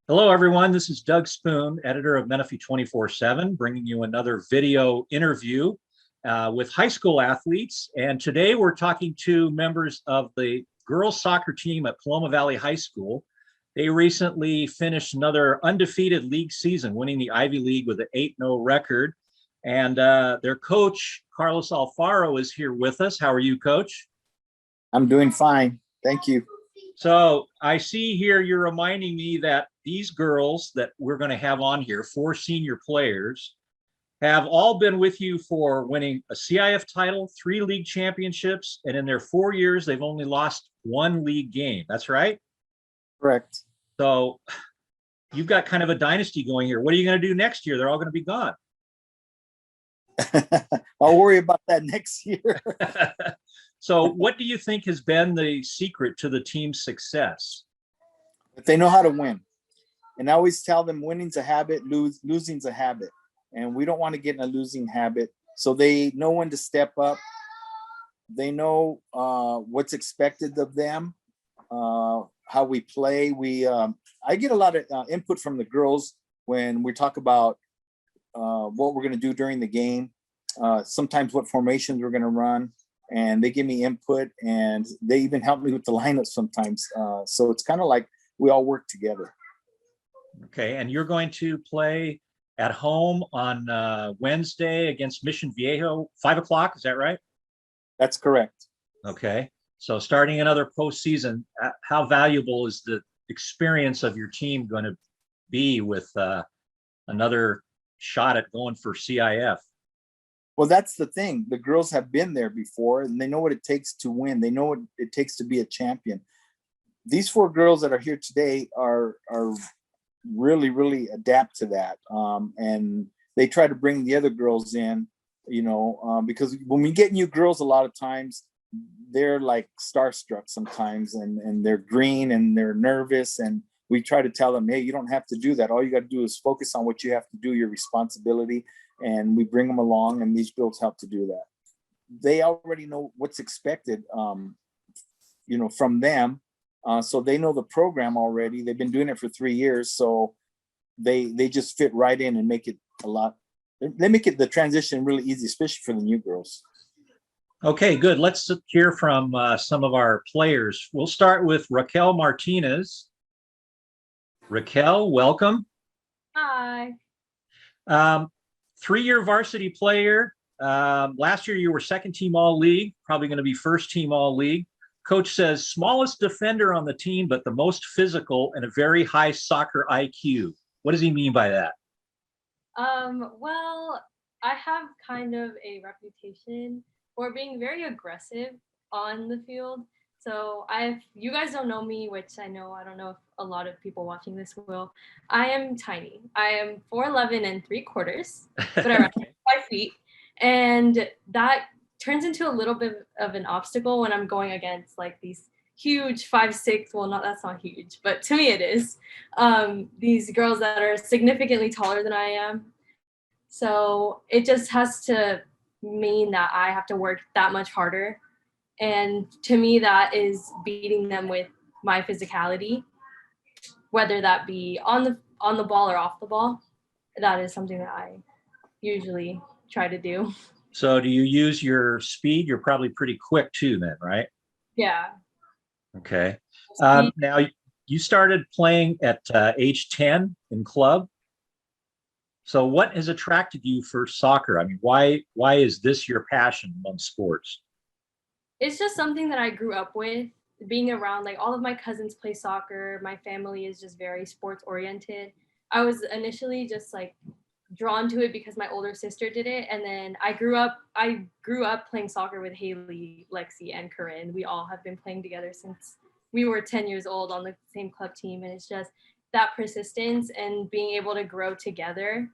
Hello, everyone. This is Doug Spoon, editor of Menifee 24/7, bringing you another video interview with high school athletes. And today we're talking to members of the girls soccer team at Paloma Valley High School. They recently finished another undefeated league season, winning the Ivy League with an 8-0 record. And their coach, Carlos Alfaro, is here with us. How are you, Coach? I'm doing fine. Thank you. So I see here you're reminding me that these girls that we're going to have on here, 4 senior players, have all been with you for winning a CIF title, 3 league championships, and in their 4 years, they've only lost 1 league game. That's right? Correct. So you've got kind of a dynasty going here. What are you going to do next year? They're all going to be gone. I'll worry about that next year. So what do you think has been the secret to the team's success? But they know how to win. And I always tell them winning's a habit, losing's a habit. And we don't want to get in a losing habit. So they know when to step up. They know what's expected of them, how we play. I get a lot of input from the girls when we talk about what we're going to do during the game, sometimes what formations we're going to run. And they give me input, and they even help me with the lineup sometimes. So it's kind of like we all work together. Okay, and you're going to play at home on Wednesday against Mission Viejo, 5 o'clock. Is that right? That's correct. Okay, so starting another postseason, how valuable is the experience of your team going to be with another shot at going for CIF? Well, that's the thing. The girls have been there before, and they know what it takes to win. They know what it takes to be a champion. These 4 girls that are here today are really, really adapt to that. And they try to bring the other girls in, because when we get new girls, a lot of times they're like starstruck sometimes, and they're green and they're nervous. And we try to tell them, hey, you don't have to do that. All you got to do is focus on what you have to do, your responsibility. And we bring them along, and these girls help to do that. They already know what's expected, from them. So they know the program already. They've been doing it for 3 years. So they just fit right in and make it they make it the transition really easy, especially for the new girls. Okay, good. Let's hear from some of our players. We'll start with Raquel Martinez. Raquel, welcome. Hi. 3-year varsity player. Last year you were second team all league, probably going to be first team all league. Coach says smallest defender on the team, but the most physical and a very high soccer IQ. What does he mean by that? Well, I have kind of a reputation for being very aggressive on the field. So you guys don't know me, which I don't know if a lot of people watching this will. I am tiny. I am 4'11" and 3/4, but around 5 feet. And that turns into a little bit of an obstacle when I'm going against like these huge 5'6". Well, that's not huge, but to me it is. These girls that are significantly taller than I am. So it just has to mean that I have to work that much harder. And to me, that is beating them with my physicality, whether that be on the ball or off the ball. That is something that I usually try to do. So do you use your speed? You're probably pretty quick too then, right? Yeah. Okay. Now, you started playing at age 10 in club. So what has attracted you for soccer? I mean, why is this your passion among sports? It's just something that I grew up with, being around, like all of my cousins play soccer. My family is just very sports oriented. I was initially just like drawn to it because my older sister did it. And then I grew up playing soccer with Haley, Lexi, and Corrine. We all have been playing together since we were 10 years old on the same club team. And it's just that persistence and being able to grow together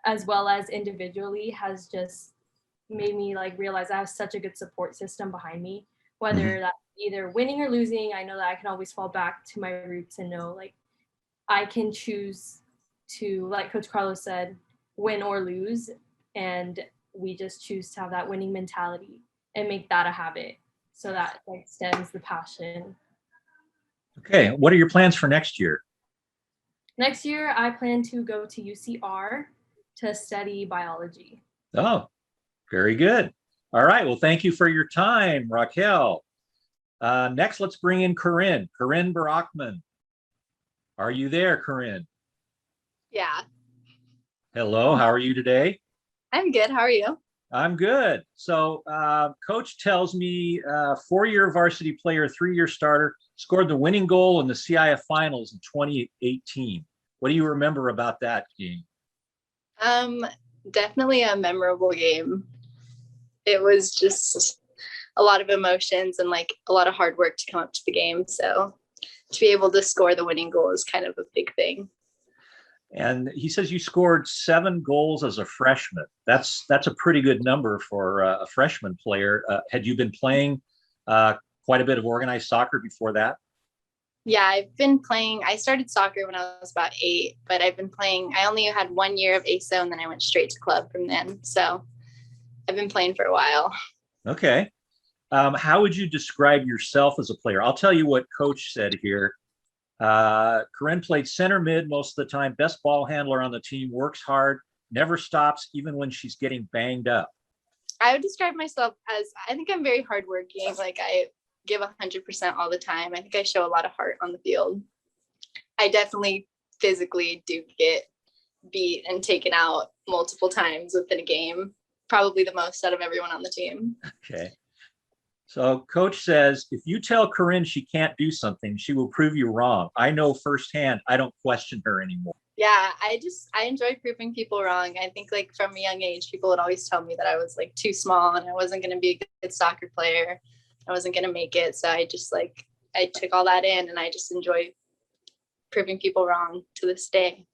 as well as individually has just made me like realize I have such a good support system behind me, whether that's either winning or losing. I know that I can always fall back to my roots and know like I can choose to, like Coach Carlos said, win or lose. And we just choose to have that winning mentality and make that a habit. So that like stems the passion. Okay, what are your plans for next year? Next year, I plan to go to UCR to study biology. Oh, very good. All right. Well, thank you for your time, Raquel. Next, let's bring in Corrine. Corrine Barach. Are you there, Corrine? Yeah, Hello. How are you today? I'm good. How are you? I'm good. So, coach tells me 4-year varsity player, 3-year starter, scored the winning goal in the CIF finals in 2018. What do you remember about that game? Definitely a memorable game. It was just a lot of emotions and like a lot of hard work to come up to the game. So to be able to score the winning goal is kind of a big thing. And he says you scored 7 goals as a freshman. That's a pretty good number for a freshman player. Had you been playing quite a bit of organized soccer before that? Yeah, I've been playing. I started soccer when I was about 8, but I've been playing. I only had 1 year of ASO and then I went straight to club from then. So I've been playing for a while. Okay. How would you describe yourself as a player? I'll tell you what coach said here. Corrine played center mid most of the time, best ball handler on the team, works hard, never stops, even when she's getting banged up. I would describe myself as, I think I'm very hardworking. Like I give 100% all the time. I think I show a lot of heart on the field. I definitely physically do get beat and taken out multiple times within a game, probably the most out of everyone on the team. Okay. So coach says, if you tell Corrine she can't do something, she will prove you wrong. I know firsthand, I don't question her anymore. Yeah, I enjoy proving people wrong. I think like from a young age, people would always tell me that I was like too small and I wasn't going to be a good soccer player. I wasn't going to make it. So I took all that in and I just enjoy proving people wrong to this day.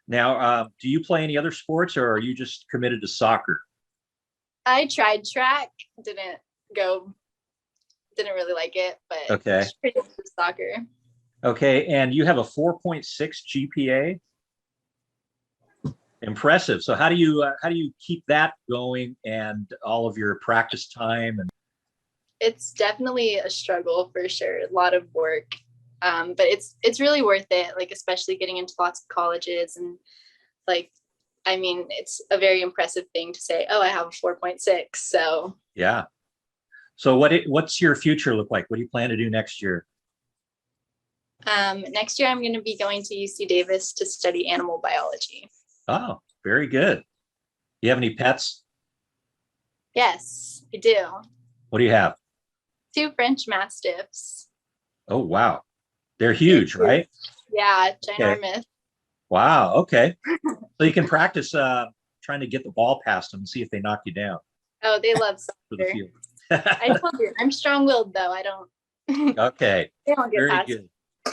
Now, do you play any other sports or are you just committed to soccer? I tried track, didn't really like it, but Okay. pretty much just soccer. Okay, and you have a 4.6 GPA. Impressive. So how do you keep that going and all of your practice time? And It's definitely a struggle for sure, a lot of work, but it's really worth it. Like especially getting into lots of colleges and like, I mean, it's a very impressive thing to say, oh, I have a 4.6. So yeah. So what's your future look like? What do you plan to do next year? next year I'm going to be going to UC Davis to study animal biology. Oh, very good. You have any pets? Yes, I do. What do you have? 2 French Mastiffs. Oh, wow. They're huge, right? Yeah, ginormous. Okay. Wow. Okay. So you can practice trying to get the ball past them and see if they knock you down Oh, they love for the soccer. field. I told you, I'm strong-willed though. I don't. Okay. They don't get Very past. good.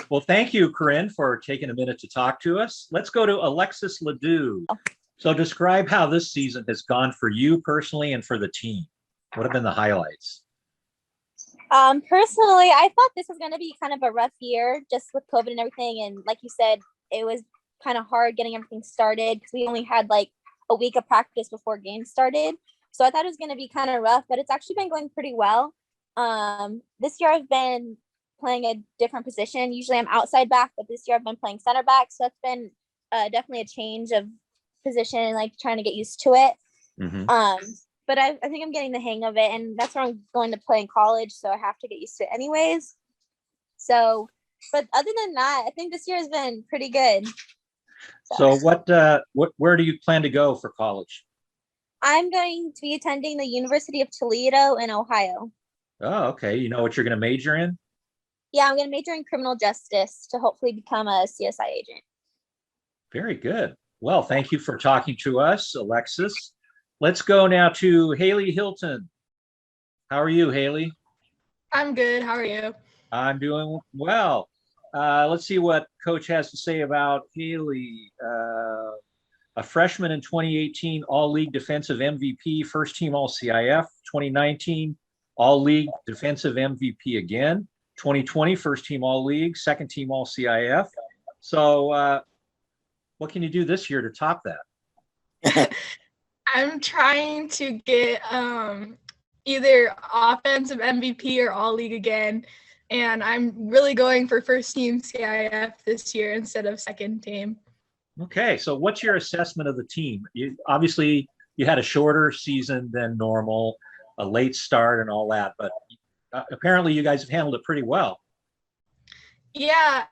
Well, thank you, Corrine, for taking a minute to talk to us. Let's go to Alexis Ladue. So describe how this season has gone for you personally and for the team. What have been the highlights? Personally, I thought this was going to be kind of a rough year just with COVID and everything. And like you said, it was kind of hard getting everything started because we only had like a week of practice before games started. So I thought it was going to be kind of rough, but it's actually been going pretty well. This year I've been playing a different position. Usually I'm outside back, but this year I've been playing center back. So it's been definitely a change of position, like trying to get used to it. Mm-hmm. But I think I'm getting the hang of it, and that's where I'm going to play in college, so I have to get used to it anyways. So, but other than that, I think this year has been pretty good. So where do you plan to go for college? I'm going to be attending the University of Toledo in Ohio. Oh, okay. You know what you're going to major in? Yeah, I'm going to major in criminal justice to hopefully become a CSI agent. Very good. Well, thank you for talking to us, Alexis. Let's go now to Haley Hilton. How are you, Haley? I'm good. How are you? I'm doing well. Let's see what Coach has to say about Haley. A freshman in 2018 All-League Defensive MVP, first team All-CIF, 2019 All-League Defensive MVP again, 2020 first team All-League, second team All-CIF. So what can you do this year to top that? I'm trying to get either offensive MVP or all league again. and I'm really going for first team CIF this year instead of second team. Okay, so what's your assessment of the team? Obviously you had a shorter season than normal, a late start and all that, but apparently you guys have handled it pretty well. Yeah,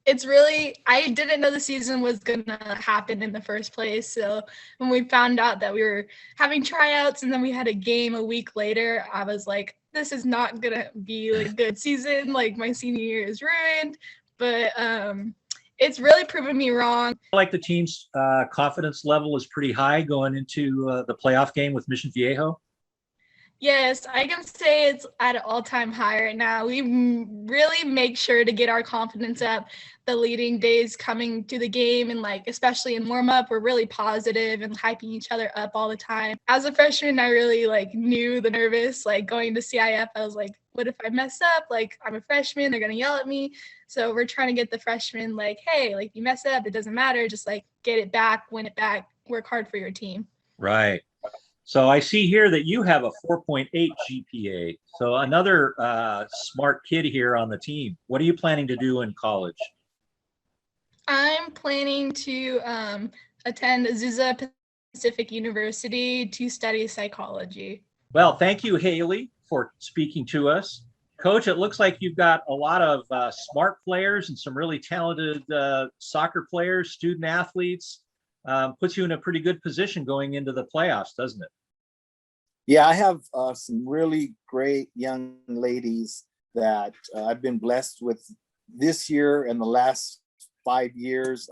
it's really, I didn't know the season was gonna happen in the first place. So when we found out that we were having tryouts and then we had a game a week later, I was like, this is not gonna be like a good season. Like my senior year is ruined. But it's really proven me wrong. Like the team's confidence level is pretty high going into the playoff game with Mission Viejo. Yes, I can say it's at an all-time high right now. We really make sure to get our confidence up the leading days coming to the game, and like especially in warm-up, we're really positive and hyping each other up all the time. As a freshman, I really like knew the nervous, like going to CIF, I was like, what if I mess up? Like I'm a freshman, they're gonna yell at me. So we're trying to get the freshmen like, hey, like you mess up, it doesn't matter, just like get it back, win it back, work hard for your team. Right. So I see here that you have a 4.8 GPA. So another smart kid here on the team. What are you planning to do in college? I'm planning to attend Azusa Pacific University to study psychology. Well, thank you, Haley, for speaking to us. Coach, it looks like you've got a lot of smart players and some really talented soccer players, student athletes. Puts you in a pretty good position going into the playoffs, doesn't it? Yeah, I have some really great young ladies that I've been blessed with this year and the last 5 years.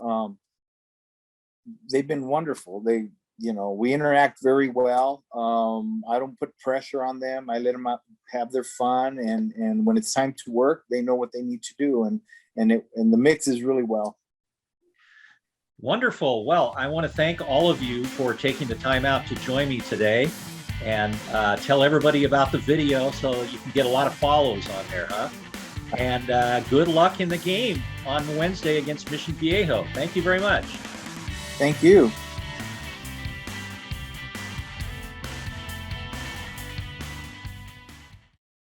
They've been wonderful. We interact very well. I don't put pressure on them. I let them have their fun, and when it's time to work, they know what they need to do, and the mix is really well. Wonderful. Well, I want to thank all of you for taking the time out to join me today, and tell everybody about the video so you can get a lot of follows on there, huh? And good luck in the game on Wednesday against Mission Viejo. Thank you very much. Thank you.